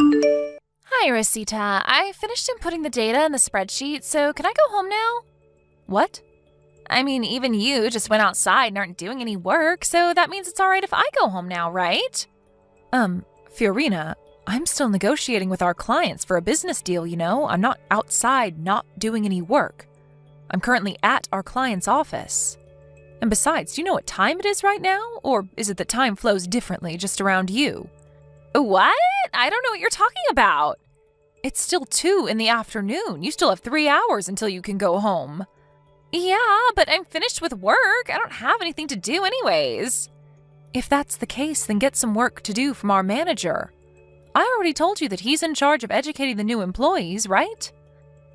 Hi, Rosita. I finished inputting the data in the spreadsheet, so can I go home now? What? I mean, even you just went outside and aren't doing any work, so that means it's alright if I go home now, right? Fiorina, I'm still negotiating with our clients for a business deal, you know? I'm not outside not doing any work. I'm currently at our client's office. And besides, do you know what time it is right now? Or is it that time flows differently just around you? What? I don't know what you're talking about. It's still 2 in the afternoon. You still have 3 hours until you can go home. Yeah, but I'm finished with work. I don't have anything to do anyways. If that's the case, then get some work to do from our manager. I already told you that he's in charge of educating the new employees, right?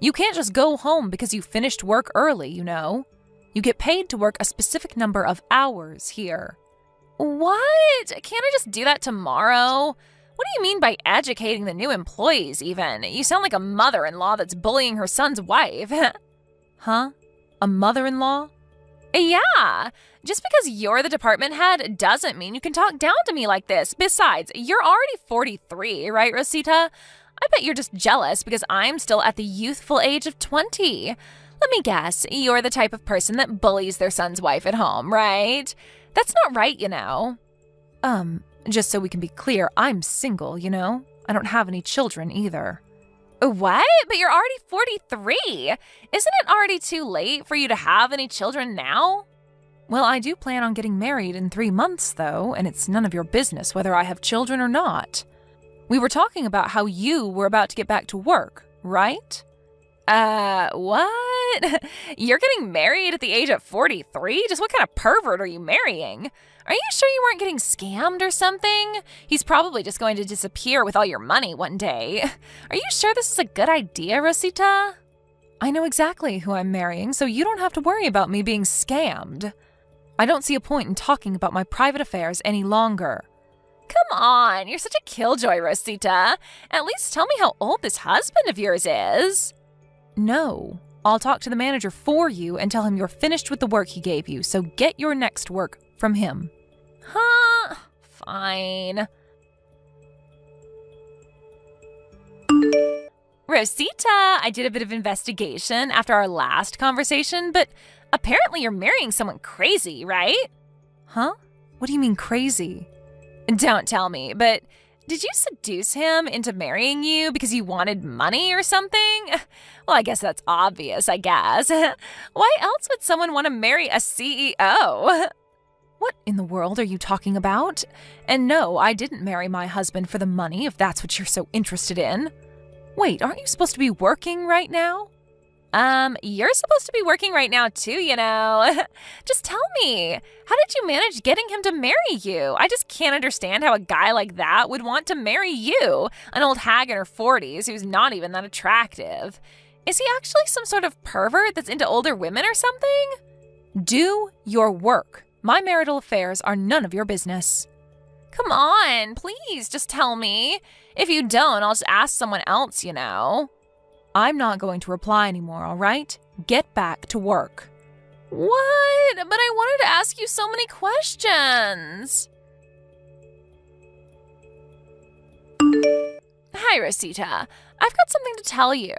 You can't just go home because you finished work early, you know. You get paid to work a specific number of hours here. What? Can't I just do that tomorrow? What do you mean by educating the new employees, even? You sound like a mother-in-law that's bullying her son's wife. Huh? A mother-in-law? Yeah. Just because you're the department head doesn't mean you can talk down to me like this. Besides, you're already 43, right, Rosita? I bet you're just jealous because I'm still at the youthful age of 20. Let me guess, you're the type of person that bullies their son's wife at home, right? That's not right, you know. Just so we can be clear, I'm single, you know? I don't have any children either. What? But you're already 43. Isn't it already too late for you to have any children now? Well, I do plan on getting married in 3 months, though, and it's none of your business whether I have children or not. We were talking about how you were about to get back to work, right? What? You're getting married at the age of 43? Just what kind of pervert are you marrying? Are you sure you weren't getting scammed or something? He's probably just going to disappear with all your money one day. Are you sure this is a good idea, Rosita? I know exactly who I'm marrying, so you don't have to worry about me being scammed. I don't see a point in talking about my private affairs any longer. Come on, you're such a killjoy, Rosita. At least tell me how old this husband of yours is. No, I'll talk to the manager for you and tell him you're finished with the work he gave you, so get your next work from him. Huh? Fine. Rosita, I did a bit of investigation after our last conversation, but apparently you're marrying someone crazy, right? Huh? What do you mean crazy? Don't tell me, but did you seduce him into marrying you because you wanted money or something? Well, I guess that's obvious, I guess. Why else would someone want to marry a CEO? What in the world are you talking about? And no, I didn't marry my husband for the money, if that's what you're so interested in. Wait, aren't you supposed to be working right now? You're supposed to be working right now too, you know. Just tell me, how did you manage getting him to marry you? I just can't understand how a guy like that would want to marry you, an old hag in her 40s who's not even that attractive. Is he actually some sort of pervert that's into older women or something? Do your work. My marital affairs are none of your business. Come on, please, just tell me. If you don't, I'll just ask someone else, you know. I'm not going to reply anymore, all right? Get back to work. What? But I wanted to ask you so many questions. Hi, Rosita. I've got something to tell you.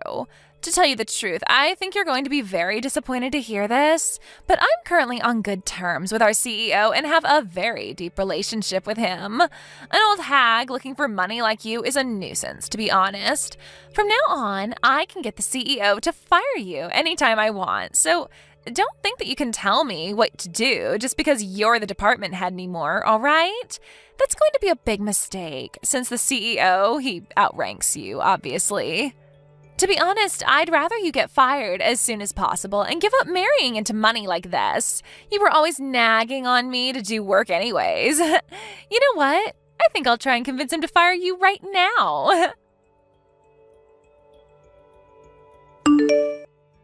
To tell you the truth, I think you're going to be very disappointed to hear this, but I'm currently on good terms with our CEO and have a very deep relationship with him. An old hag looking for money like you is a nuisance, to be honest. From now on, I can get the CEO to fire you anytime I want, so don't think that you can tell me what to do just because you're the department head anymore, all right? That's going to be a big mistake, since the CEO, he outranks you, obviously. To be honest, I'd rather you get fired as soon as possible and give up marrying into money like this. You were always nagging on me to do work anyways. You know what? I think I'll try and convince him to fire you right now.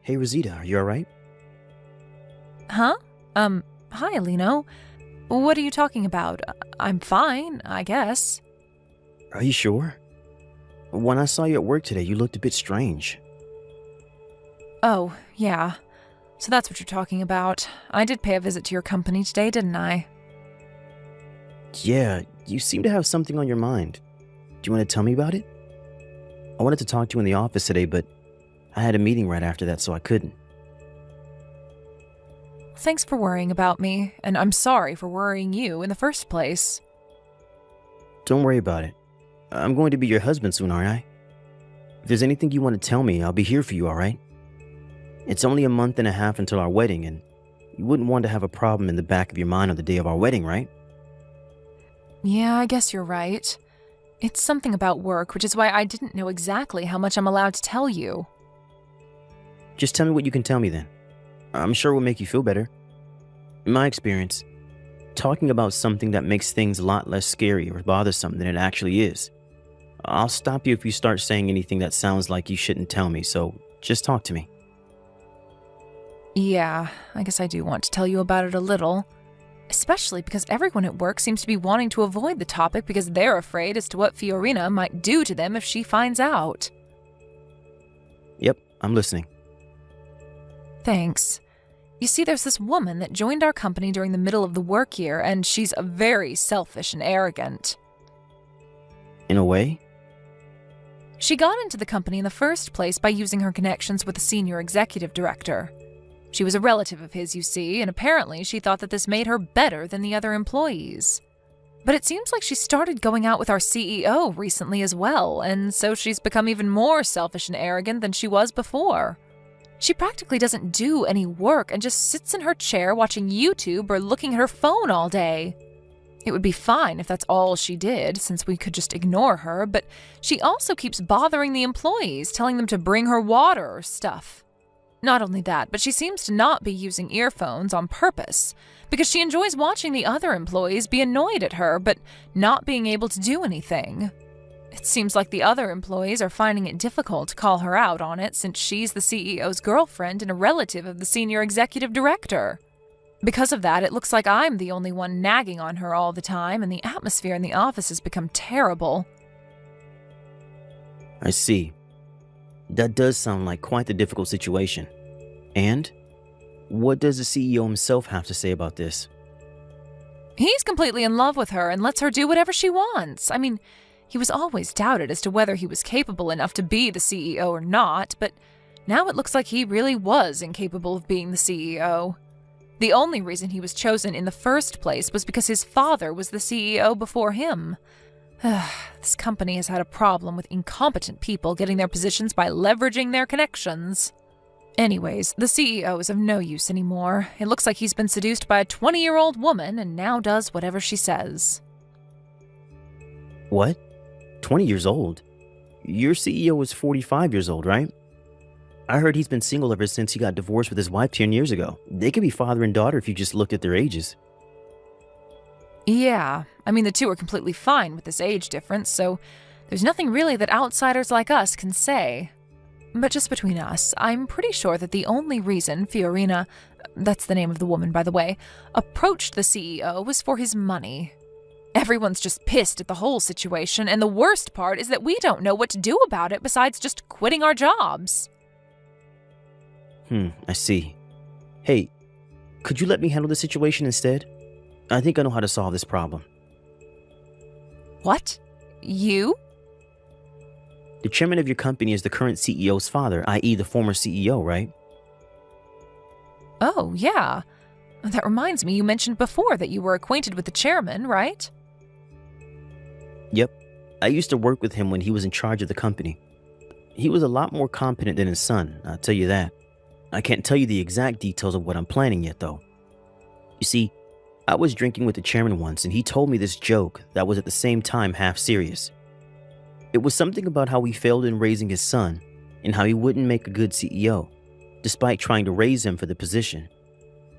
Hey, Rosita, are you alright? Huh? Hi, Lino. What are you talking about? I'm fine, I guess. Are you sure? When I saw you at work today, you looked a bit strange. Oh, yeah. So that's what you're talking about. I did pay a visit to your company today, didn't I? Yeah, you seem to have something on your mind. Do you want to tell me about it? I wanted to talk to you in the office today, but I had a meeting right after that, so I couldn't. Thanks for worrying about me, and I'm sorry for worrying you in the first place. Don't worry about it. I'm going to be your husband soon, aren't I? If there's anything you want to tell me, I'll be here for you, alright? It's only a month and a half until our wedding, and you wouldn't want to have a problem in the back of your mind on the day of our wedding, right? Yeah, I guess you're right. It's something about work, which is why I didn't know exactly how much I'm allowed to tell you. Just tell me what you can tell me then. I'm sure it will make you feel better. In my experience, talking about something that makes things a lot less scary or bothersome than it actually is. I'll stop you if you start saying anything that sounds like you shouldn't tell me, so just talk to me. Yeah, I guess I do want to tell you about it a little. Especially because everyone at work seems to be wanting to avoid the topic because they're afraid as to what Fiorina might do to them if she finds out. Yep, I'm listening. Thanks. You see, there's this woman that joined our company during the middle of the work year, and she's very selfish and arrogant. In a way? She got into the company in the first place by using her connections with the senior executive director. She was a relative of his, you see, and apparently she thought that this made her better than the other employees. But it seems like she started going out with our CEO recently as well, and so she's become even more selfish and arrogant than she was before. She practically doesn't do any work and just sits in her chair watching YouTube or looking at her phone all day. It would be fine if that's all she did, since we could just ignore her, but she also keeps bothering the employees, telling them to bring her water or stuff. Not only that, but she seems to not be using earphones on purpose, because she enjoys watching the other employees be annoyed at her, but not being able to do anything. It seems like the other employees are finding it difficult to call her out on it since she's the CEO's girlfriend and a relative of the senior executive director. Because of that, it looks like I'm the only one nagging on her all the time, and the atmosphere in the office has become terrible. I see. That does sound like quite the difficult situation. And what does the CEO himself have to say about this? He's completely in love with her and lets her do whatever she wants. I mean, he was always doubted as to whether he was capable enough to be the CEO or not, but now it looks like he really was incapable of being the CEO. The only reason he was chosen in the first place was because his father was the CEO before him. This company has had a problem with incompetent people getting their positions by leveraging their connections. Anyways, the CEO is of no use anymore. It looks like he's been seduced by a 20-year-old woman and now does whatever she says. What? 20 years old? Your CEO is 45 years old, right? I heard he's been single ever since he got divorced with his wife 10 years ago. They could be father and daughter if you just looked at their ages. Yeah, I mean the two are completely fine with this age difference, so there's nothing really that outsiders like us can say. But just between us, I'm pretty sure that the only reason Fiorina, that's the name of the woman by the way, approached the CEO was for his money. Everyone's just pissed at the whole situation, and the worst part is that we don't know what to do about it besides just quitting our jobs. I see. Hey, could you let me handle the situation instead? I think I know how to solve this problem. What? You? The chairman of your company is the current CEO's father, i.e. the former CEO, right? Oh, yeah. That reminds me, you mentioned before that you were acquainted with the chairman, right? Yep. I used to work with him when he was in charge of the company. He was a lot more competent than his son, I'll tell you that. I can't tell you the exact details of what I'm planning yet, though. You see, I was drinking with the chairman once, and he told me this joke that was at the same time half serious. It was something about how he failed in raising his son, and how he wouldn't make a good CEO, despite trying to raise him for the position.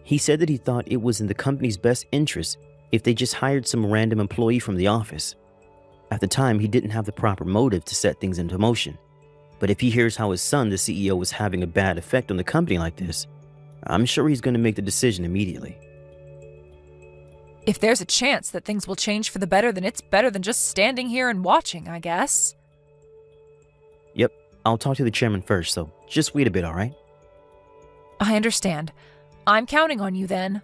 He said that he thought it was in the company's best interest if they just hired some random employee from the office. At the time, he didn't have the proper motive to set things into motion. But if he hears how his son, the CEO, was having a bad effect on the company like this, I'm sure he's going to make the decision immediately. If there's a chance that things will change for the better, then it's better than just standing here and watching, I guess. Yep, I'll talk to the chairman first, so just wait a bit, alright? I understand. I'm counting on you then.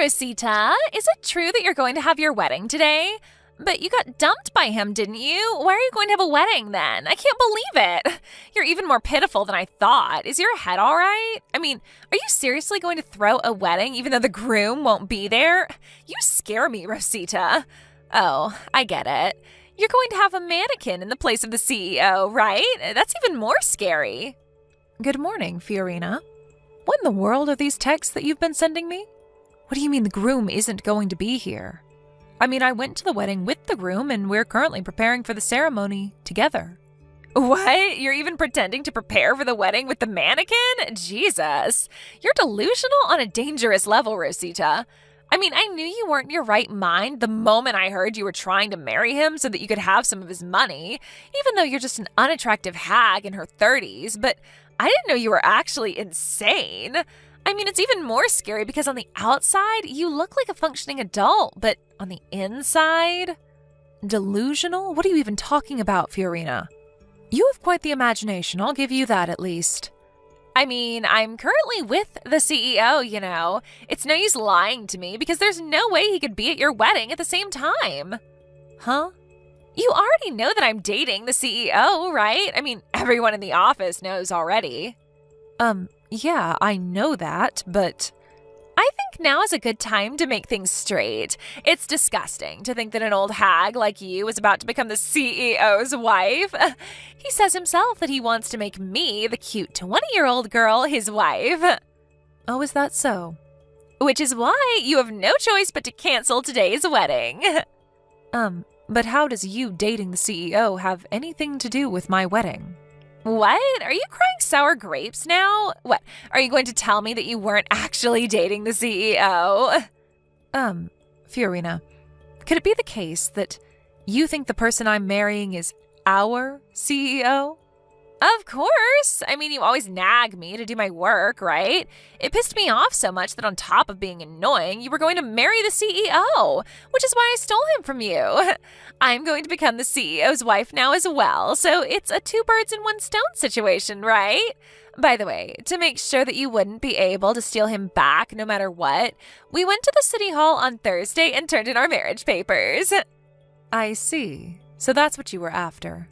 Rosita, is it true that you're going to have your wedding today? But you got dumped by him, didn't you? Why are you going to have a wedding then? I can't believe it. You're even more pitiful than I thought. Is your head all right? I mean, are you seriously going to throw a wedding even though the groom won't be there? You scare me, Rosita. Oh, I get it. You're going to have a mannequin in the place of the CEO, right? That's even more scary. Good morning, Fiorina. What in the world are these texts that you've been sending me? What do you mean the groom isn't going to be here? I mean, I went to the wedding with the groom, and we're currently preparing for the ceremony together. What? You're even pretending to prepare for the wedding with the mannequin? Jesus. You're delusional on a dangerous level, Rosita. I mean, I knew you weren't in your right mind the moment I heard you were trying to marry him so that you could have some of his money, even though you're just an unattractive hag in her 30s, but I didn't know you were actually insane. I mean, it's even more scary because on the outside, you look like a functioning adult, but on the inside? Delusional? What are you even talking about, Fiorina? You have quite the imagination, I'll give you that at least. I mean, I'm currently with the CEO, you know. It's no use lying to me because there's no way he could be at your wedding at the same time. Huh? You already know that I'm dating the CEO, right? I mean, everyone in the office knows already. Yeah, I know that, but I think now is a good time to make things straight. It's disgusting to think that an old hag like you is about to become the CEO's wife. He says himself that he wants to make me, the cute 20-year-old girl, his wife. Oh, is that so? Which is why you have no choice but to cancel today's wedding. But how does you dating the CEO have anything to do with my wedding? What? Are you crying sour grapes now? What? Are you going to tell me that you weren't actually dating the CEO? Fiorina, could it be the case that you think the person I'm marrying is our CEO? Of course. I mean, you always nag me to do my work, right? It pissed me off so much that on top of being annoying, you were going to marry the CEO, which is why I stole him from you. I'm going to become the CEO's wife now as well, so it's a two birds in one stone situation, right? By the way, to make sure that you wouldn't be able to steal him back no matter what, we went to the city hall on Thursday and turned in our marriage papers. I see. So that's what you were after.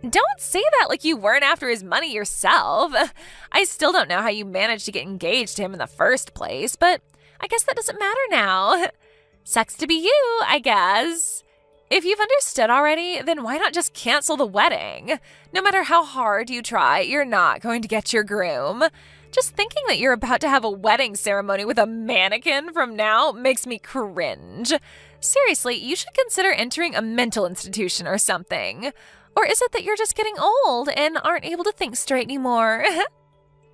Don't say that like you weren't after his money yourself. I still don't know how you managed to get engaged to him in the first place, but I guess that doesn't matter now. Sucks to be you, I guess. If you've understood already, then why not just cancel the wedding? No matter how hard you try, you're not going to get your groom. Just thinking that you're about to have a wedding ceremony with a mannequin from now makes me cringe. Seriously, you should consider entering a mental institution or something. Or is it that you're just getting old and aren't able to think straight anymore?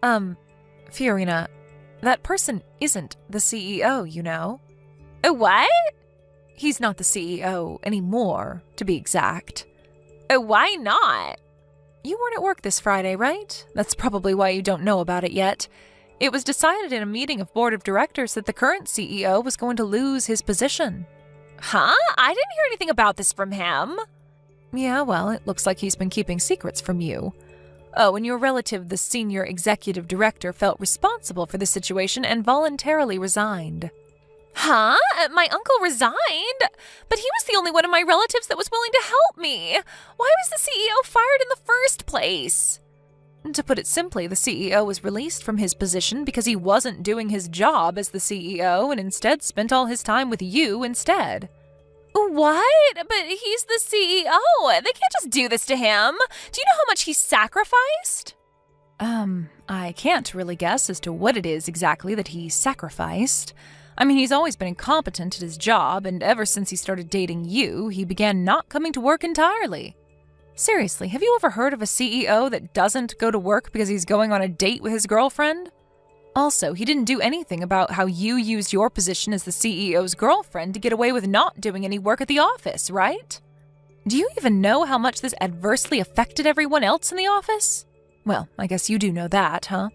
Fiorina, that person isn't the CEO, you know. What? He's not the CEO anymore, to be exact. Why not? You weren't at work this Friday, right? That's probably why you don't know about it yet. It was decided in a meeting of board of directors that the current CEO was going to lose his position. Huh? I didn't hear anything about this from him. Yeah, well, it looks like he's been keeping secrets from you. Oh, and your relative, the senior executive director, felt responsible for the situation and voluntarily resigned. Huh? My uncle resigned? But he was the only one of my relatives that was willing to help me. Why was the CEO fired in the first place? To put it simply, the CEO was released from his position because he wasn't doing his job as the CEO and instead spent all his time with you instead. What? But he's the CEO. They can't just do this to him. Do you know how much he sacrificed? I can't really guess as to what it is exactly that he sacrificed. I mean, he's always been incompetent at his job, and ever since he started dating you, he began not coming to work entirely. Seriously, have you ever heard of a CEO that doesn't go to work because he's going on a date with his girlfriend? Also, he didn't do anything about how you used your position as the CEO's girlfriend to get away with not doing any work at the office, right? Do you even know how much this adversely affected everyone else in the office? Well, I guess you do know that, huh?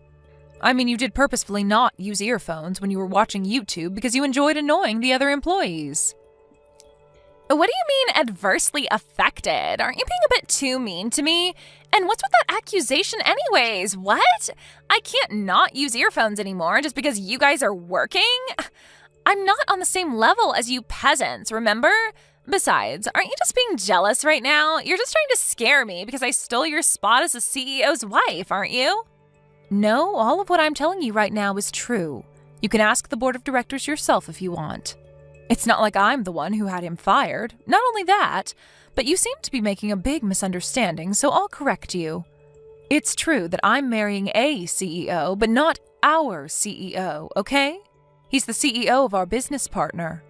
I mean, you did purposefully not use earphones when you were watching YouTube because you enjoyed annoying the other employees. What do you mean adversely affected? Aren't you being a bit too mean to me? And what's with that accusation anyways? What? I can't not use earphones anymore just because you guys are working? I'm not on the same level as you peasants, remember? Besides, aren't you just being jealous right now? You're just trying to scare me because I stole your spot as the CEO's wife, aren't you? No, all of what I'm telling you right now is true. You can ask the board of directors yourself if you want. It's not like I'm the one who had him fired. Not only that, but you seem to be making a big misunderstanding, so I'll correct you. It's true that I'm marrying a CEO, but not our CEO, okay? He's the CEO of our business partner.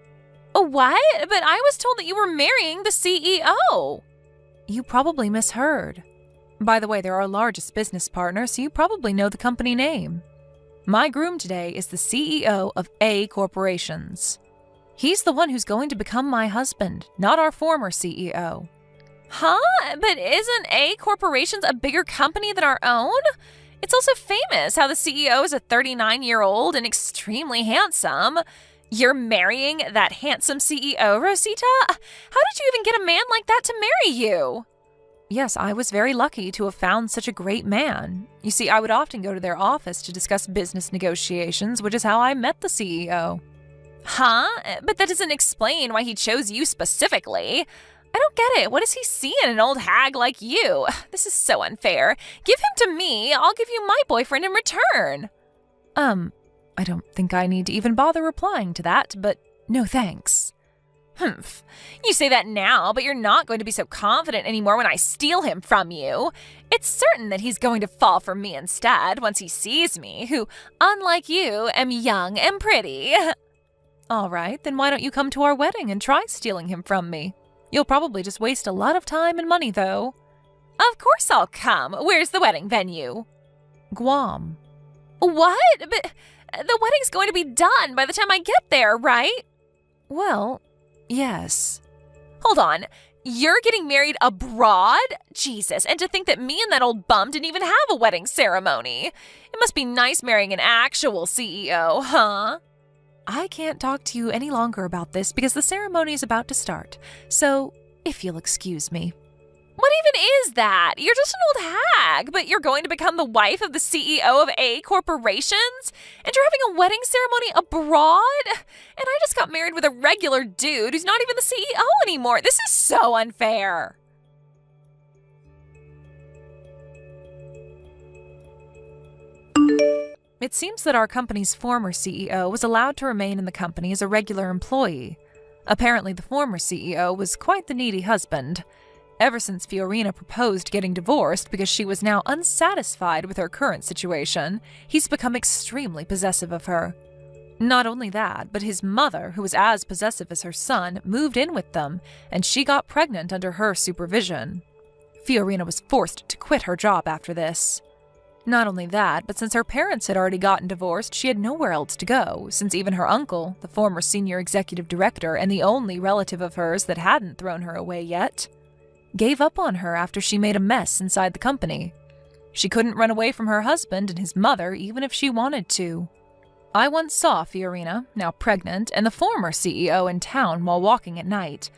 What? But I was told that you were marrying the CEO. You probably misheard. By the way, they're our largest business partner, so you probably know the company name. My groom today is the CEO of A Corporations. He's the one who's going to become my husband, not our former CEO. Huh? But isn't A Corporations a bigger company than our own? It's also famous how the CEO is a 39-year-old and extremely handsome. You're marrying that handsome CEO, Rosita? How did you even get a man like that to marry you? Yes, I was very lucky to have found such a great man. You see, I would often go to their office to discuss business negotiations, which is how I met the CEO. Huh? But that doesn't explain why he chose you specifically. I don't get it. What does he see in an old hag like you? This is so unfair. Give him to me. I'll give you my boyfriend in return. I don't think I need to even bother replying to that, but no thanks. Humph. You say that now, but you're not going to be so confident anymore when I steal him from you. It's certain that he's going to fall for me instead once he sees me, who, unlike you, am young and pretty. All right, then why don't you come to our wedding and try stealing him from me? You'll probably just waste a lot of time and money, though. Of course I'll come. Where's the wedding venue? Guam. What? But the wedding's going to be done by the time I get there, right? Well, yes. Hold on. You're getting married abroad? Jesus, and to think that me and that old bum didn't even have a wedding ceremony. It must be nice marrying an actual CEO, huh? I can't talk to you any longer about this because the ceremony is about to start. So, if you'll excuse me. What even is that? You're just an old hag, but you're going to become the wife of the CEO of A Corporations? And you're having a wedding ceremony abroad? And I just got married with a regular dude who's not even the CEO anymore. This is so unfair. It seems that our company's former CEO was allowed to remain in the company as a regular employee. Apparently, the former CEO was quite the needy husband. Ever since Fiorina proposed getting divorced because she was now unsatisfied with her current situation, he's become extremely possessive of her. Not only that, but his mother, who was as possessive as her son, moved in with them, and she got pregnant under her supervision. Fiorina was forced to quit her job after this. Not only that, but since her parents had already gotten divorced, she had nowhere else to go, since even her uncle, the former senior executive director and the only relative of hers that hadn't thrown her away yet, gave up on her after she made a mess inside the company. She couldn't run away from her husband and his mother even if she wanted to. I once saw Fiorina, now pregnant, and the former CEO in town while walking at night.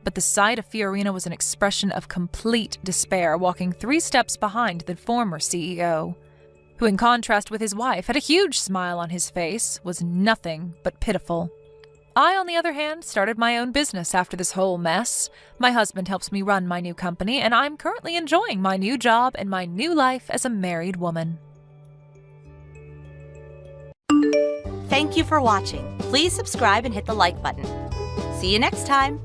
But the sight of Fiorina was an expression of complete despair, walking 3 steps behind the former CEO, who in contrast with his wife had a huge smile on his face, was nothing but pitiful. I, on the other hand, started my own business after this whole mess. My husband helps me run my new company, and I'm currently enjoying my new job and my new life as a married woman. Thank you for watching. Please subscribe and hit the like button. See you next time.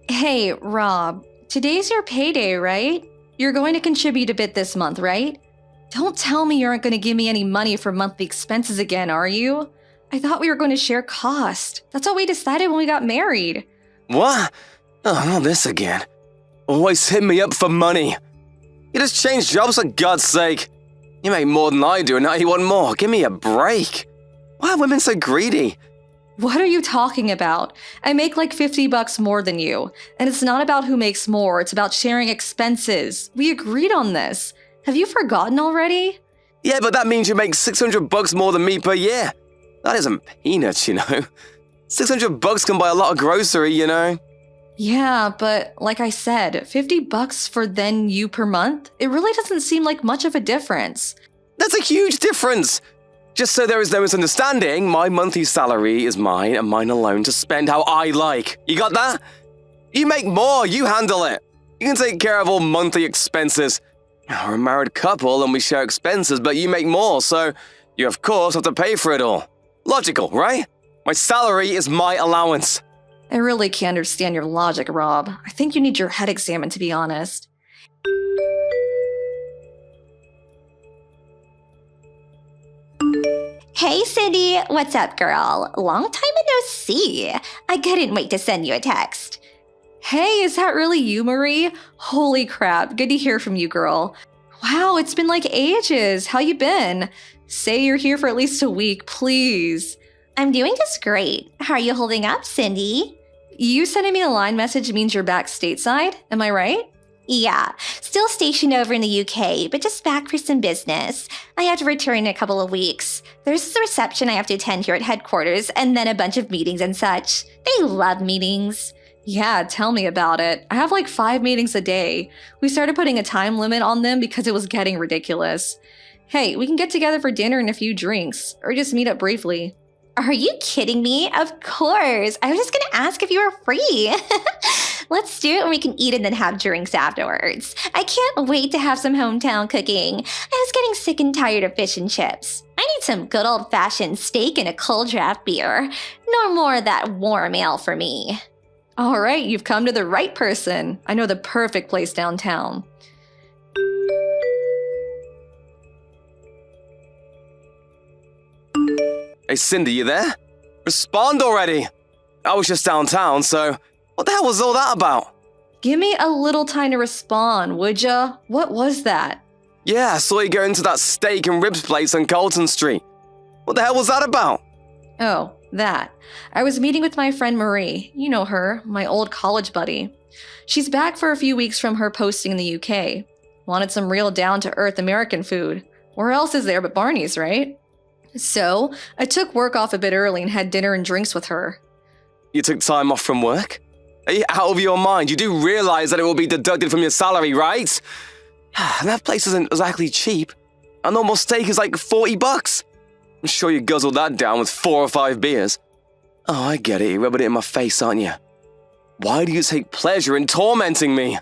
Hey, Rob, today's your payday, right? You're going to contribute a bit this month, right? Don't tell me you aren't going to give me any money for monthly expenses again, are you? I thought we were going to share cost. That's what we decided when we got married. What? Oh, not this again. Always hit me up for money. You just changed jobs for God's sake. You make more than I do and now you want more. Give me a break. Why are women so greedy? What are you talking about? I make like $50 more than you. And it's not about who makes more, it's about sharing expenses. We agreed on this. Have you forgotten already? Yeah, but that means you make $600 more than me per year. That isn't peanuts, you know. $600 can buy a lot of grocery, you know. Yeah, but like I said, $50 for then you per month? It really doesn't seem like much of a difference. That's a huge difference. Just so there is no misunderstanding, my monthly salary is mine and mine alone to spend how I like. You got that? You make more, you handle it. You can take care of all monthly expenses. We're a married couple and we share expenses, but you make more, so you of course have to pay for it all. Logical, right? My salary is my allowance. I really can't understand your logic, Rob. I think you need your head examined, to be honest. Hey, Cindy. What's up, girl? Long time no see. I couldn't wait to send you a text. Hey, is that really you, Marie? Holy crap, good to hear from you, girl. Wow, it's been like ages. How you been? Say you're here for at least a week, please. I'm doing just great. How are you holding up, Cindy? You sending me a line message means you're back stateside, am I right? Yeah, still stationed over in the UK, but just back for some business. I have to return in a couple of weeks. There's a reception I have to attend here at headquarters, and then a bunch of meetings and such. They love meetings. Yeah, tell me about it. I have like 5 meetings a day. We started putting a time limit on them because it was getting ridiculous. Hey, we can get together for dinner and a few drinks, or just meet up briefly. Are you kidding me? Of course. I was just going to ask if you were free. Let's do it and we can eat and then have drinks afterwards. I can't wait to have some hometown cooking. I was getting sick and tired of fish and chips. I need some good old-fashioned steak and a cold draft beer. No more of that warm ale for me. All right, you've come to the right person. I know the perfect place downtown. Hey, Cindy, you there? Respond already. I was just downtown, so what the hell was all that about? Give me a little time to respond, would ya? What was that? Yeah, I saw you go into that steak and ribs place on Colton Street. What the hell was that about? Oh, that. I was meeting with my friend Marie. You know her, my old college buddy. She's back for a few weeks from her posting in the UK. Wanted some real down-to-earth American food. Where else is there but Barney's, right? So, I took work off a bit early and had dinner and drinks with her. You took time off from work? Are you out of your mind? You do realize that it will be deducted from your salary, right? And that place isn't exactly cheap. A normal steak is like $40. I'm sure you guzzled that down with 4 or 5 beers. Oh, I get it. You're rubbing it in my face, aren't you? Why do you take pleasure in tormenting me?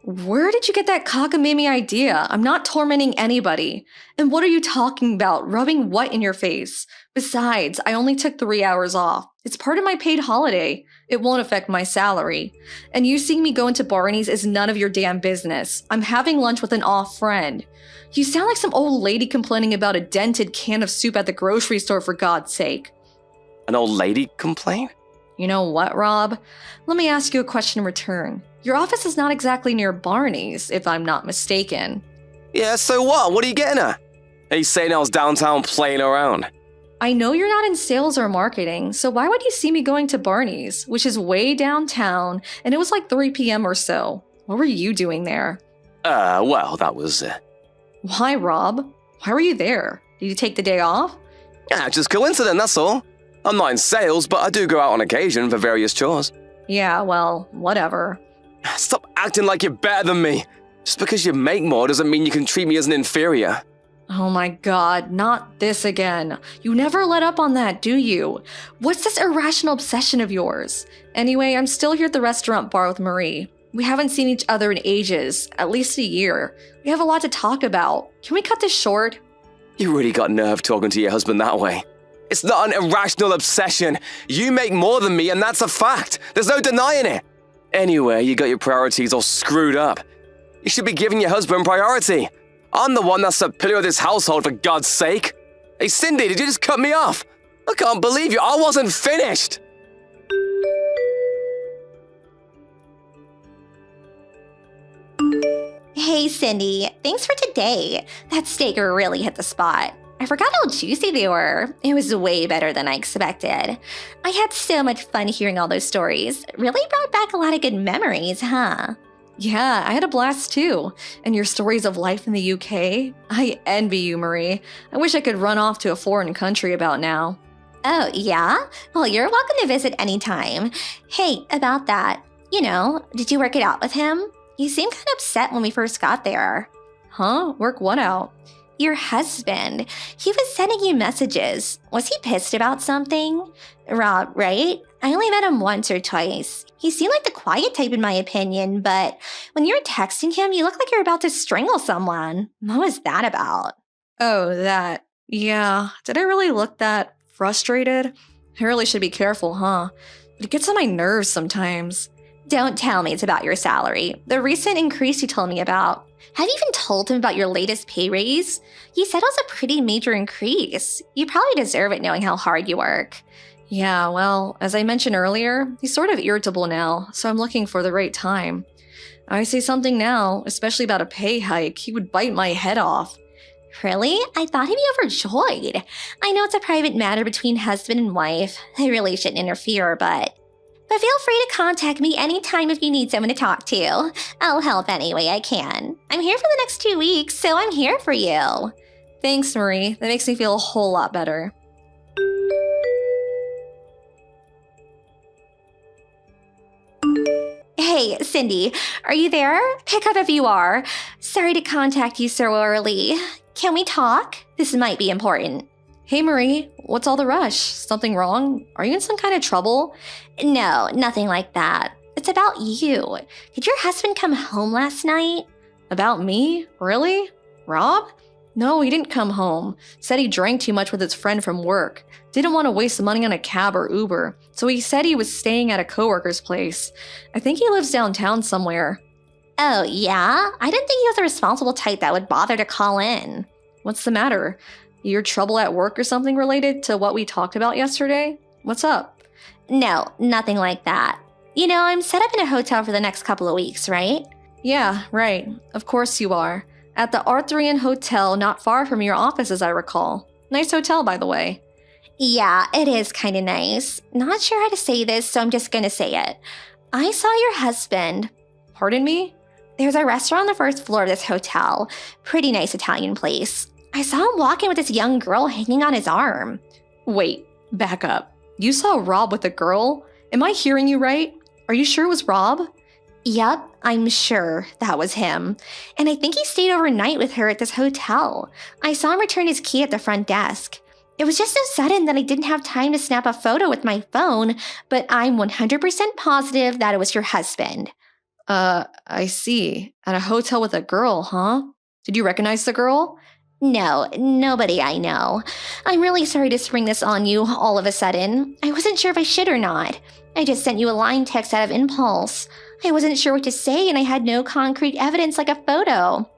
Where did you get that cockamamie idea? I'm not tormenting anybody. And what are you talking about? Rubbing what in your face? Besides, I only took 3 hours off. It's part of my paid holiday. It won't affect my salary. And you seeing me go into Barney's is none of your damn business. I'm having lunch with an off friend. You sound like some old lady complaining about a dented can of soup at the grocery store, for God's sake. An old lady complain? You know what, Rob? Let me ask you a question in return. Your office is not exactly near Barney's, if I'm not mistaken. Yeah, so what? What are you getting at? Are you saying I was downtown playing around? I know you're not in sales or marketing, so why would you see me going to Barney's, which is way downtown, and it was like 3 p.m. or so? What were you doing there? Well, that was... Why, Rob? Why were you there? Did you take the day off? Yeah, just coincidence, that's all. I'm not in sales, but I do go out on occasion for various chores. Yeah, well, whatever. Stop acting like you're better than me. Just because you make more doesn't mean you can treat me as an inferior. Oh my God, not this again. You never let up on that, do you? What's this irrational obsession of yours? Anyway, I'm still here at the restaurant bar with Marie. We haven't seen each other in ages, at least a year. We have a lot to talk about. Can we cut this short? You really got nerve talking to your husband that way. It's not an irrational obsession. You make more than me, and that's a fact. There's no denying it. Anyway, you got your priorities all screwed up. You should be giving your husband priority. I'm the one that's the pillar of this household, for God's sake. Hey, Cindy, did you just cut me off? I can't believe you. I wasn't finished. Hey, Cindy. Thanks for today. That steak really hit the spot. I forgot how juicy they were. It was way better than I expected. I had so much fun hearing all those stories. Really brought back a lot of good memories, huh? Yeah, I had a blast too. And your stories of life in the UK? I envy you, Marie. I wish I could run off to a foreign country about now. Oh, yeah? Well, you're welcome to visit anytime. Hey, about that. Did you work it out with him? You seemed kind of upset when we first got there. Huh? Work what out? Your husband. He was sending you messages. Was he pissed about something? Rob, right? I only met him once or twice. He seemed like the quiet type in my opinion, but when you were texting him, you looked like you're about to strangle someone. What was that about? Oh, that. Yeah. Did I really look that frustrated? I really should be careful, huh? But it gets on my nerves sometimes. Don't tell me it's about your salary. The recent increase you told me about. Have you even told him about your latest pay raise? You said it was a pretty major increase. You probably deserve it knowing how hard you work. Yeah, well, as I mentioned earlier, he's sort of irritable now, so I'm looking for the right time. I say something now, especially about a pay hike, he would bite my head off. Really? I thought he'd be overjoyed. I know it's a private matter between husband and wife. I really shouldn't interfere, but feel free to contact me anytime if you need someone to talk to. I'll help any way I can. I'm here for the next 2 weeks, so I'm here for you. Thanks, Marie. That makes me feel a whole lot better. Hey, Cindy, are you there? Pick up if you are. Sorry to contact you so early. Can we talk? This might be important. Hey, Marie, what's all the rush? Something wrong? Are you in some kind of trouble? No, nothing like that. It's about you. Did your husband come home last night? About me? Really? Rob? No, he didn't come home. Said he drank too much with his friend from work. Didn't want to waste money on a cab or Uber. So he said he was staying at a coworker's place. I think he lives downtown somewhere. Oh, yeah? I didn't think he was a responsible type that would bother to call in. What's the matter? Your trouble at work or something related to what we talked about yesterday? What's up? No, nothing like that. You know, I'm set up in a hotel for the next couple of weeks, right? Yeah, right. Of course you are. At the Arthurian Hotel not far from your office, as I recall. Nice hotel, by the way. Yeah, it is kind of nice. Not sure how to say this, so I'm just gonna say it. I saw your husband. Pardon me? There's a restaurant on the first floor of this hotel. Pretty nice Italian place. I saw him walking with this young girl hanging on his arm. Wait, back up. You saw Rob with a girl? Am I hearing you right? Are you sure it was Rob? Yep, I'm sure that was him. And I think he stayed overnight with her at this hotel. I saw him return his key at the front desk. It was just so sudden that I didn't have time to snap a photo with my phone, but I'm 100% positive that it was your husband. I see. At a hotel with a girl, huh? Did you recognize the girl? No, nobody I know. I'm really sorry to spring this on you all of a sudden. I wasn't sure if I should or not. I just sent you a line text out of impulse. I wasn't sure what to say and I had no concrete evidence like a photo.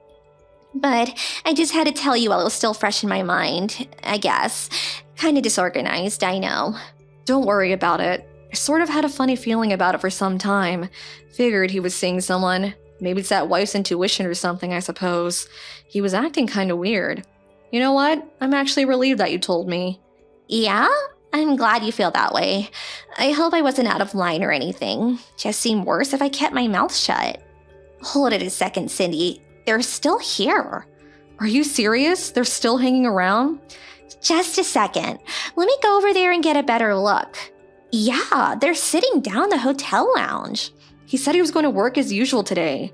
But I just had to tell you while it was still fresh in my mind, I guess. Kinda disorganized, I know. Don't worry about it. I sort of had a funny feeling about it for some time. Figured he was seeing someone. Maybe it's that wife's intuition or something, I suppose. He was acting kinda weird. You know what? I'm actually relieved that you told me. Yeah? I'm glad you feel that way. I hope I wasn't out of line or anything. Just seemed worse if I kept my mouth shut. Hold it a second, Cindy. They're still here. Are you serious? They're still hanging around? Just a second. Let me go over there and get a better look. Yeah, they're sitting down in the hotel lounge. He said he was going to work as usual today.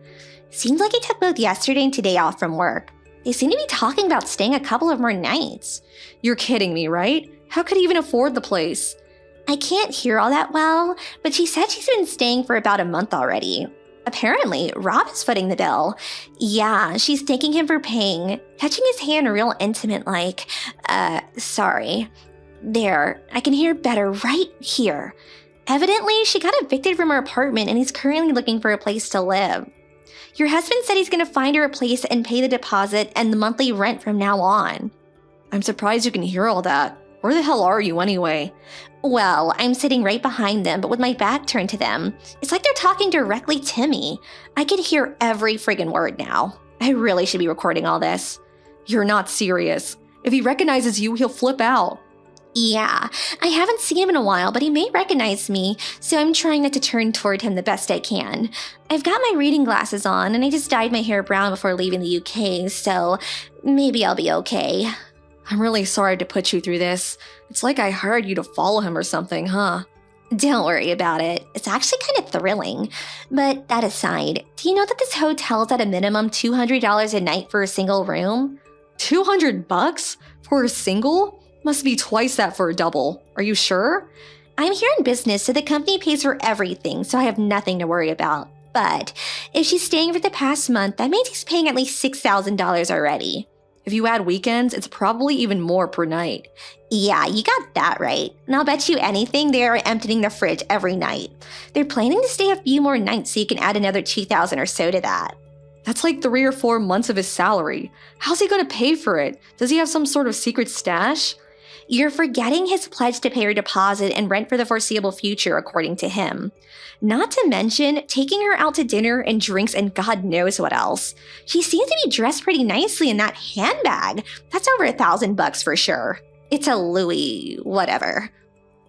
Seems like he took both yesterday and today off from work. They seem to be talking about staying a couple of more nights. You're kidding me, right? How could he even afford the place? I can't hear all that well, but she said she's been staying for about a month already. Apparently, Rob is footing the bill. Yeah, she's thanking him for paying, touching his hand real intimate like, sorry. There, I can hear better right here. Evidently, she got evicted from her apartment and he's currently looking for a place to live. Your husband said he's going to find her a place and pay the deposit and the monthly rent from now on. I'm surprised you can hear all that. Where the hell are you anyway? Well, I'm sitting right behind them, but with my back turned to them. It's like they're talking directly to me. I can hear every friggin' word now. I really should be recording all this. You're not serious. If he recognizes you, he'll flip out. Yeah, I haven't seen him in a while, but he may recognize me, so I'm trying not to turn toward him the best I can. I've got my reading glasses on, and I just dyed my hair brown before leaving the UK, so maybe I'll be okay. I'm really sorry to put you through this. It's like I hired you to follow him or something, huh? Don't worry about it. It's actually kind of thrilling. But that aside, do you know that this hotel is at a minimum $200 a night for a single room? $200 for a single? Must be twice that for a double. Are you sure? I'm here in business, so the company pays for everything, so I have nothing to worry about. But if she's staying for the past month, that means he's paying at least $6,000 already. If you add weekends, it's probably even more per night. Yeah, you got that right. And I'll bet you anything they are emptying the fridge every night. They're planning to stay a few more nights so you can add another $2,000 or so to that. That's like 3 or 4 months of his salary. How's he gonna pay for it? Does he have some sort of secret stash? You're forgetting his pledge to pay her deposit and rent for the foreseeable future, according to him. Not to mention taking her out to dinner and drinks and God knows what else. She seems to be dressed pretty nicely in that handbag. That's over $1,000 for sure. It's a Louis whatever.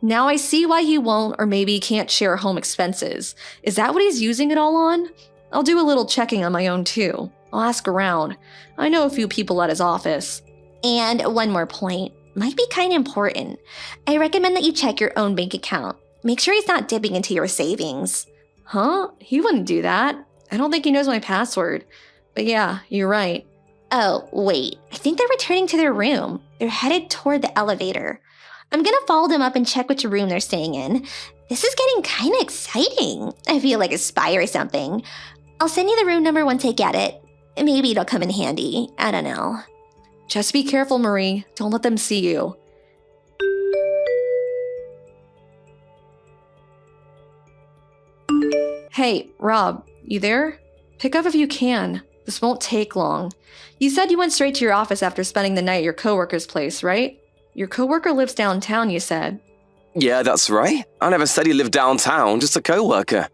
Now I see why he won't or maybe can't share home expenses. Is that what he's using it all on? I'll do a little checking on my own too. I'll ask around. I know a few people at his office. And one more point. Might be kind of important. I recommend that you check your own bank account. Make sure he's not dipping into your savings. Huh? He wouldn't do that. I don't think he knows my password. But yeah, you're right. Oh, wait. I think they're returning to their room. They're headed toward the elevator. I'm gonna follow them up and check which room they're staying in. This is getting kind of exciting. I feel like a spy or something. I'll send you the room number once I get it. Maybe it'll come in handy. I don't know. Just be careful, Marie. Don't let them see you. Hey, Rob, you there? Pick up if you can. This won't take long. You said you went straight to your office after spending the night at your coworker's place, right? Your coworker lives downtown, you said. Yeah, that's right. I never said he lived downtown, just a co-worker.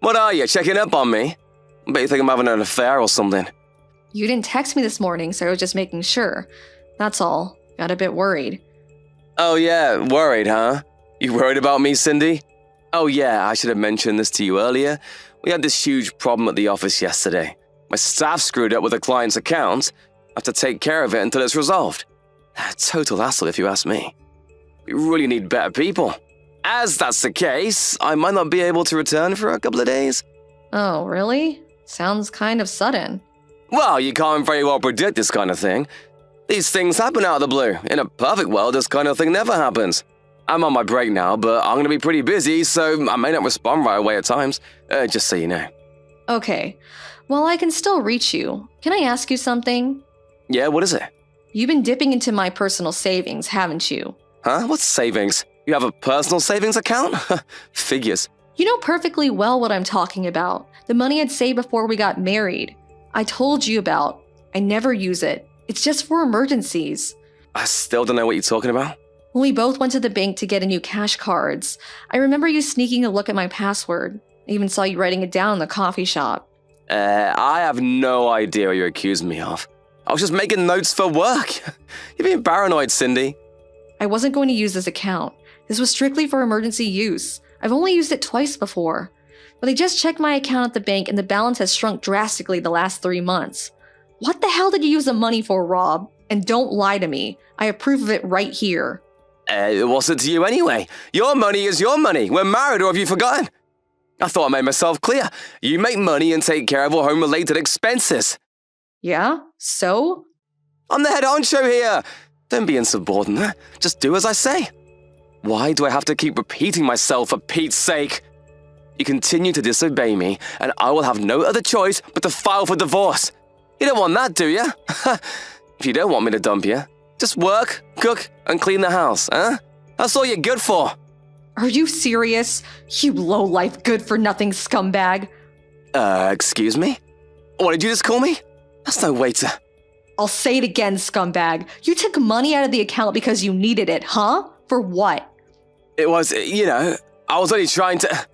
What are you, checking up on me? Bet you think I'm having an affair or something. You didn't text me this morning, so I was just making sure. That's all. Got a bit worried. Oh yeah, worried, huh? You worried about me, Cindy? Oh yeah, I should have mentioned this to you earlier. We had this huge problem at the office yesterday. My staff screwed up with a client's account. I have to take care of it until it's resolved. A total hassle if you ask me. We really need better people. As that's the case, I might not be able to return for a couple of days. Oh, really? Sounds kind of sudden. Well, you can't very well predict this kind of thing. These things happen out of the blue. In a perfect world, this kind of thing never happens. I'm on my break now, but I'm going to be pretty busy, so I may not respond right away at times, just so you know. Okay. Well, I can still reach you. Can I ask you something? Yeah, what is it? You've been dipping into my personal savings, haven't you? Huh? What's savings? You have a personal savings account? Figures. You know perfectly well what I'm talking about. The money I'd saved before we got married. I told you about. I never use it. It's just for emergencies. I still don't know what you're talking about. When we both went to the bank to get a new cash cards, I remember you sneaking a look at my password. I even saw you writing it down in the coffee shop. I have no idea what you're accusing me of. I was just making notes for work. You're being paranoid, Cindy. I wasn't going to use this account. This was strictly for emergency use. I've only used it twice before. But I just checked my account at the bank and the balance has shrunk drastically the last 3 months. What the hell did you use the money for, Rob? And don't lie to me. I have proof of it right here. What's it to you anyway? Your money is your money. We're married, or have you forgotten? I thought I made myself clear. You make money and take care of all home-related expenses. Yeah? So? I'm the head honcho here. Don't be insubordinate. Just do as I say. Why do I have to keep repeating myself for Pete's sake? You continue to disobey me, and I will have no other choice but to file for divorce. You don't want that, do you? If you don't want me to dump you, just work, cook, and clean the house, huh? That's all you're good for. Are you serious? You low-life, good-for-nothing scumbag. Excuse me? What did you just call me? That's no way to... I'll say it again, scumbag. You took money out of the account because you needed it, huh? For what? It was, I was only trying to...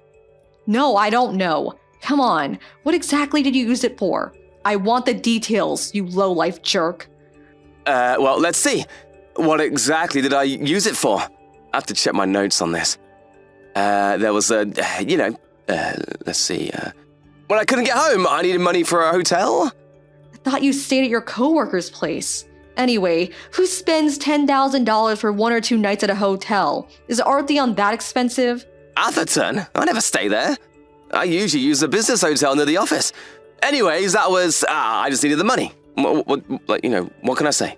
No, I don't know. Come on, what exactly did you use it for? I want the details, you low-life jerk. Well, let's see. What exactly did I use it for? I have to check my notes on this. There was let's see. When I couldn't get home, I needed money for a hotel. I thought you stayed at your coworker's place. Anyway, who spends $10,000 for 1 or 2 nights at a hotel? Is Artheon that expensive? Atherton? I never stay there. I usually use the business hotel near the office. Anyways, that was, I just needed the money. What can I say?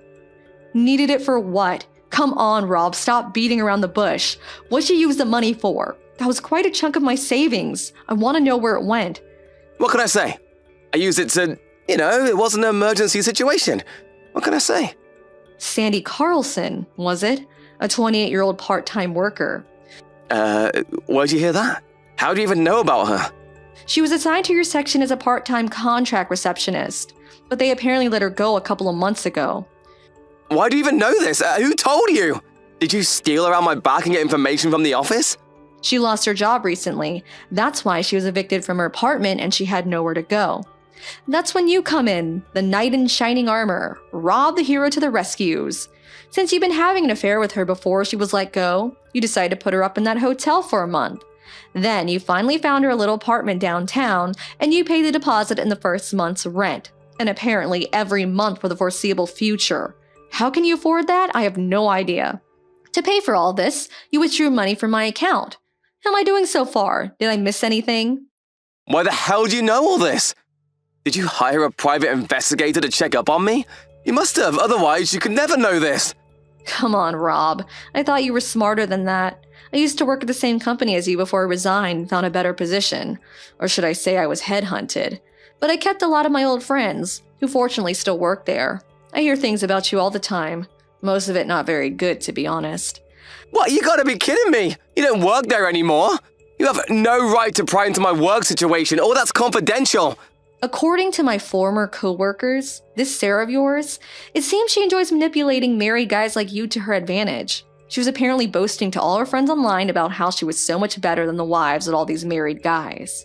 Needed it for what? Come on, Rob, stop beating around the bush. What'd you use the money for? That was quite a chunk of my savings. I want to know where it went. What can I say? I used it to, it wasn't an emergency situation. What can I say? Sandy Carlson, was it? A 28-year-old part-time worker. Where'd you hear that? How do you even know about her? She was assigned to your section as a part-time contract receptionist, but they apparently let her go a couple of months ago. Why do you even know this? Who told you? Did you steal around my back and get information from the office? She lost her job recently. That's why she was evicted from her apartment and she had nowhere to go. That's when you come in, the knight in shining armor, Rob the hero to the rescues. Since you've been having an affair with her before she was let go, you decided to put her up in that hotel for a month. Then you finally found her a little apartment downtown and you paid the deposit in the first month's rent, and apparently every month for the foreseeable future. How can you afford that? I have no idea. To pay for all this, you withdrew money from my account. How am I doing so far? Did I miss anything? Why the hell do you know all this? Did you hire a private investigator to check up on me? You must have, otherwise you could never know this. Come on, Rob. I thought you were smarter than that. I used to work at the same company as you before I resigned and found a better position. Or should I say I was headhunted. But I kept a lot of my old friends, who fortunately still work there. I hear things about you all the time. Most of it not very good, to be honest. What, you gotta be kidding me! You don't work there anymore! You have no right to pry into my work situation, all that's confidential! According to my former co-workers, this Sarah of yours, it seems she enjoys manipulating married guys like you to her advantage. She was apparently boasting to all her friends online about how she was so much better than the wives of all these married guys.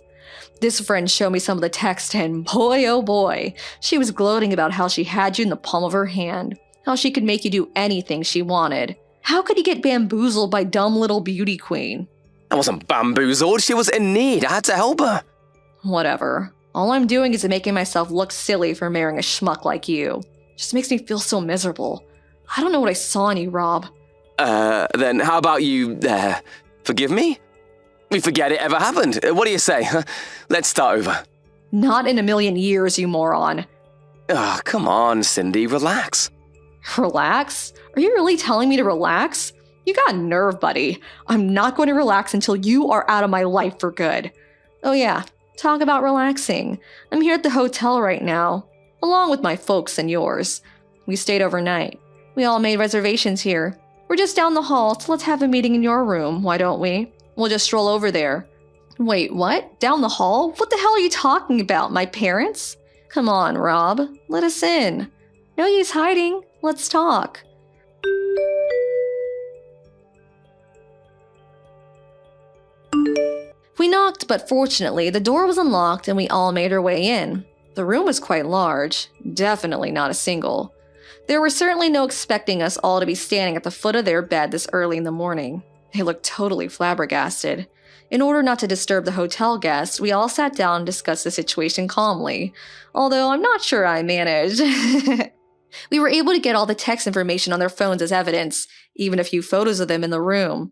This friend showed me some of the text and boy oh boy, she was gloating about how she had you in the palm of her hand, how she could make you do anything she wanted. How could you get bamboozled by dumb little beauty queen? I wasn't bamboozled, she was in need, I had to help her. Whatever. All I'm doing is making myself look silly for marrying a schmuck like you. Just makes me feel so miserable. I don't know what I saw in you, Rob. Then how about you, forgive me? We forget it ever happened. What do you say? Let's start over. Not in a million years, you moron. Oh, come on, Cindy, relax. Relax? Are you really telling me to relax? You got nerve, buddy. I'm not going to relax until you are out of my life for good. Oh yeah, talk about relaxing. I'm here at the hotel right now, along with my folks and yours. We stayed overnight. We all made reservations here. We're just down the hall, so let's have a meeting in your room, why don't we? We'll just stroll over there. Wait, what? Down the hall? What the hell are you talking about? My parents? Come on, Rob. Let us in. No use hiding. Let's talk. We knocked, but fortunately, the door was unlocked and we all made our way in. The room was quite large. Definitely not a single. There were certainly no expecting us all to be standing at the foot of their bed this early in the morning. They looked totally flabbergasted. In order not to disturb the hotel guests, we all sat down and discussed the situation calmly, although I'm not sure I managed. We were able to get all the text information on their phones as evidence, even a few photos of them in the room.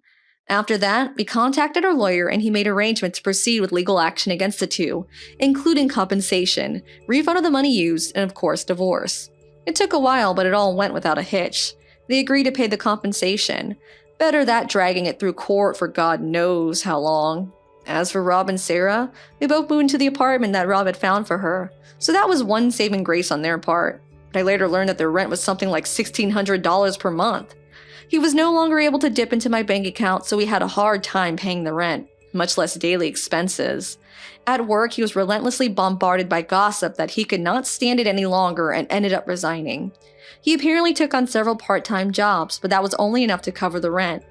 After that, we contacted our lawyer and he made arrangements to proceed with legal action against the two, including compensation, refund of the money used, and of course, divorce. It took a while, but it all went without a hitch. They agreed to pay the compensation. Better that dragging it through court for God knows how long. As for Rob and Sarah, they both moved into the apartment that Rob had found for her, so that was one saving grace on their part. But I later learned that their rent was something like $1,600 per month. He was no longer able to dip into my bank account, so we had a hard time paying the rent, much less daily expenses. At work, he was relentlessly bombarded by gossip that he could not stand it any longer and ended up resigning. He apparently took on several part-time jobs, but that was only enough to cover the rent.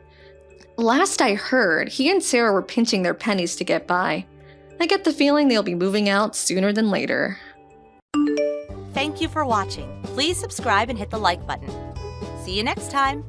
Last I heard, he and Sarah were pinching their pennies to get by. I get the feeling they'll be moving out sooner than later. Thank you for watching. Please subscribe and hit the like button. See you next time.